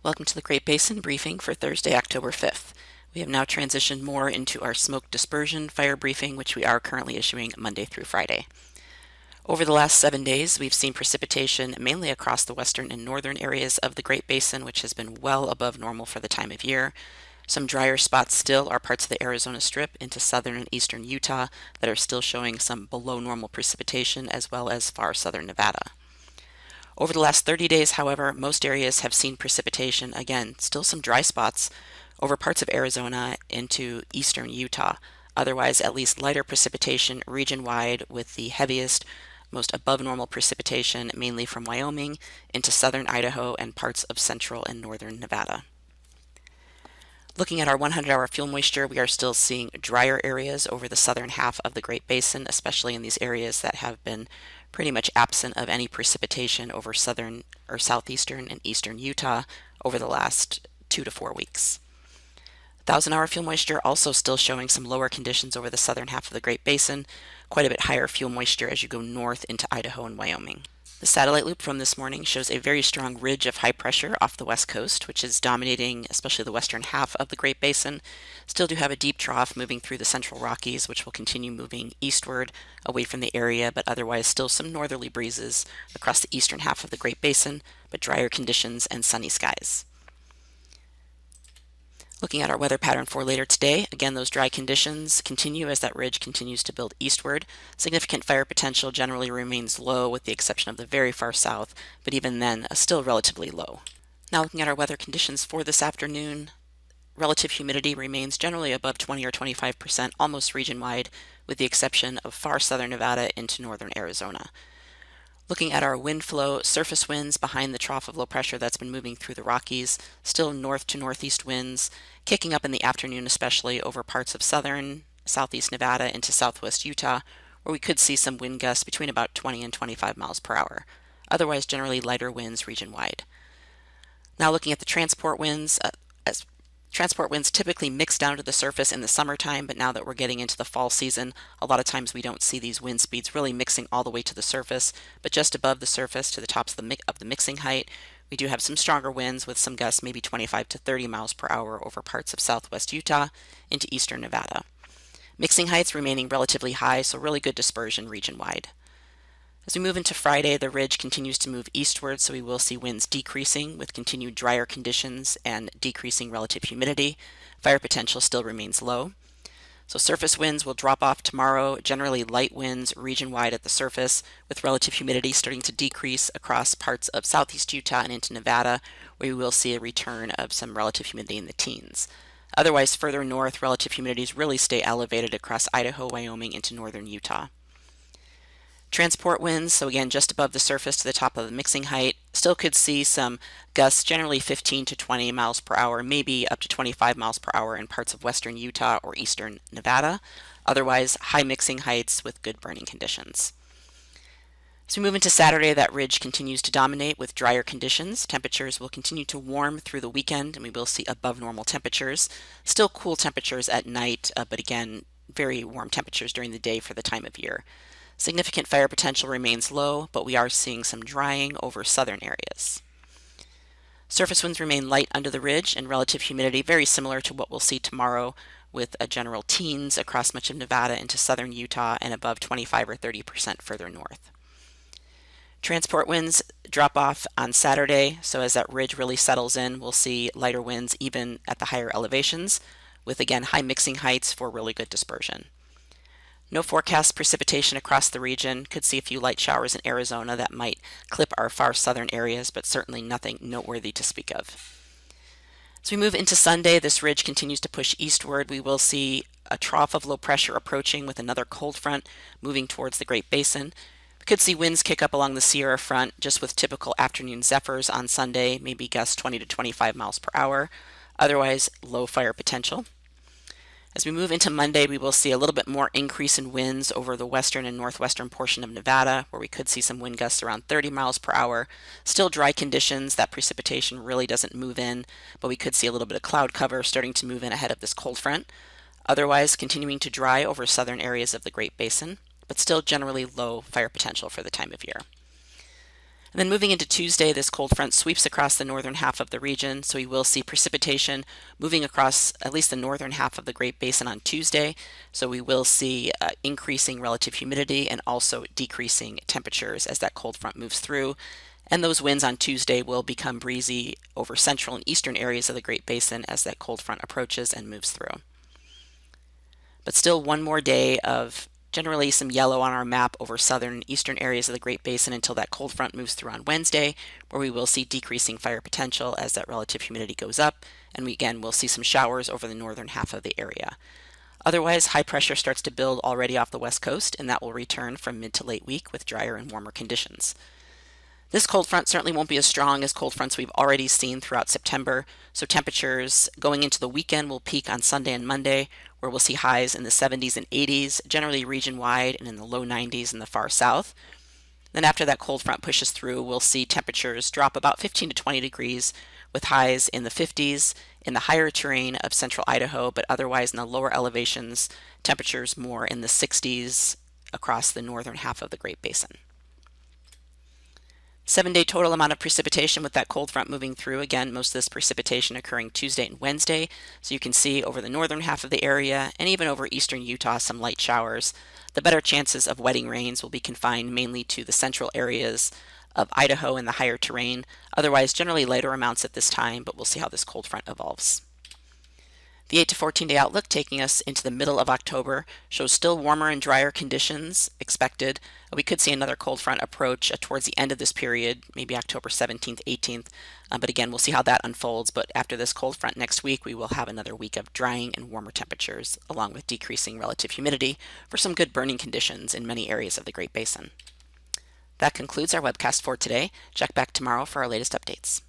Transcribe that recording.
Welcome to the Great Basin briefing for Thursday, October 5th. We have now transitioned more into our smoke dispersion fire briefing, which we are currently issuing Monday through Friday. Over the last 7 days, we've seen precipitation mainly across the western and northern areas of the Great Basin, which has been well above normal for the time of year. Some drier spots still are parts of the Arizona Strip into southern and eastern Utah that are still showing some below normal precipitation, as well as far southern Nevada. Over the last 30 days, however, most areas have seen precipitation, again, still some dry spots over parts of Arizona into eastern Utah. Otherwise, at least lighter precipitation region-wide, with the heaviest, most above normal precipitation mainly from Wyoming into southern Idaho and parts of central and northern Nevada. Looking at our 100-hour fuel moisture, we are still seeing drier areas over the southern half of the Great Basin, especially in these areas that have been pretty much absent of any precipitation over southern or southeastern and eastern Utah over the last 2 to 4 weeks. 1,000-hour fuel moisture also still showing some lower conditions over the southern half of the Great Basin, quite a bit higher fuel moisture as you go north into Idaho and Wyoming. The satellite loop from this morning shows a very strong ridge of high pressure off the west coast, which is dominating especially the western half of the Great Basin. Still do have a deep trough moving through the central Rockies, which will continue moving eastward away from the area, but otherwise still some northerly breezes across the eastern half of the Great Basin, but drier conditions and sunny skies. Looking at our weather pattern for later today, again, those dry conditions continue as that ridge continues to build eastward. Significant fire potential generally remains low with the exception of the very far south, but even then, still relatively low. Now looking at our weather conditions for this afternoon, relative humidity remains generally above 20 or 25% almost region-wide, with the exception of far southern Nevada into northern Arizona. Looking at our wind flow, surface winds behind the trough of low pressure that's been moving through the Rockies, still north to northeast winds, kicking up in the afternoon especially over parts of southern, southeast Nevada into southwest Utah, where we could see some wind gusts between about 20 and 25 miles per hour. Otherwise, generally lighter winds region-wide. Now looking at the transport winds, as transport winds typically mix down to the surface in the summertime, but now that we're getting into the fall season, a lot of times we don't see these wind speeds really mixing all the way to the surface, but just above the surface to the tops of the mixing height, we do have some stronger winds with some gusts maybe 25 to 30 miles per hour over parts of southwest Utah into eastern Nevada. Mixing heights remaining relatively high, so really good dispersion region-wide. As we move into Friday, the ridge continues to move eastward, so we will see winds decreasing with continued drier conditions and decreasing relative humidity. Fire potential still remains low. So surface winds will drop off tomorrow, generally light winds region-wide at the surface, with relative humidity starting to decrease across parts of southeast Utah and into Nevada, where we will see a return of some relative humidity in the teens. Otherwise, further north, relative humidities really stay elevated across Idaho, Wyoming, into northern Utah. Transport winds, so again just above the surface to the top of the mixing height, still could see some gusts, generally 15 to 20 miles per hour, maybe up to 25 miles per hour in parts of western Utah or eastern Nevada. Otherwise, high mixing heights with good burning conditions. As we move into Saturday, that ridge continues to dominate with drier conditions. Temperatures will continue to warm through the weekend, and we will see above normal temperatures. Still cool temperatures at night, but again, very warm temperatures during the day for the time of year. Significant fire potential remains low, but we are seeing some drying over southern areas. Surface winds remain light under the ridge and relative humidity very similar to what we'll see tomorrow, with a general teens across much of Nevada into southern Utah and above 25 or 30% further north. Transport winds drop off on Saturday, so as that ridge really settles in, we'll see lighter winds even at the higher elevations, with again high mixing heights for really good dispersion. No forecast precipitation across the region. Could see a few light showers in Arizona that might clip our far southern areas, but certainly nothing noteworthy to speak of. As we move into Sunday, this ridge continues to push eastward. We will see a trough of low pressure approaching with another cold front moving towards the Great Basin. We could see winds kick up along the Sierra front just with typical afternoon zephyrs on Sunday, maybe gusts 20 to 25 miles per hour. Otherwise, low fire potential. As we move into Monday, we will see a little bit more increase in winds over the western and northwestern portion of Nevada, where we could see some wind gusts around 30 miles per hour. Still dry conditions, that precipitation really doesn't move in, but we could see a little bit of cloud cover starting to move in ahead of this cold front. Otherwise, continuing to dry over southern areas of the Great Basin, but still generally low fire potential for the time of year. And then moving into Tuesday, this cold front sweeps across the northern half of the region, so we will see precipitation moving across at least the northern half of the Great Basin on Tuesday. So we will see increasing relative humidity and also decreasing temperatures as that cold front moves through. And those winds on Tuesday will become breezy over central and eastern areas of the Great Basin as that cold front approaches and moves through. But still one more day of generally some yellow on our map over southern and eastern areas of the Great Basin until that cold front moves through on Wednesday, where we will see decreasing fire potential as that relative humidity goes up, and we again will see some showers over the northern half of the area. Otherwise, high pressure starts to build already off the west coast, and that will return from mid to late week with drier and warmer conditions. This cold front certainly won't be as strong as cold fronts we've already seen throughout September, so temperatures going into the weekend will peak on Sunday and Monday, where we'll see highs in the 70s and 80s, generally region-wide, and in the low 90s in the far south. Then after that cold front pushes through, we'll see temperatures drop about 15 to 20 degrees, with highs in the 50s in the higher terrain of central Idaho, but otherwise in the lower elevations, temperatures more in the 60s across the northern half of the Great Basin. 7-day total amount of precipitation with that cold front moving through. Again, most of this precipitation occurring Tuesday and Wednesday. So you can see over the northern half of the area and even over eastern Utah some light showers. The better chances of wetting rains will be confined mainly to the central areas of Idaho and the higher terrain. Otherwise, generally lighter amounts at this time, but we'll see how this cold front evolves. The 8 to 14-day outlook taking us into the middle of October shows still warmer and drier conditions expected. We could see another cold front approach towards the end of this period, maybe October 17th, 18th. But again, we'll see how that unfolds. But after this cold front next week, we will have another week of drying and warmer temperatures, along with decreasing relative humidity for some good burning conditions in many areas of the Great Basin. That concludes our webcast for today. Check back tomorrow for our latest updates.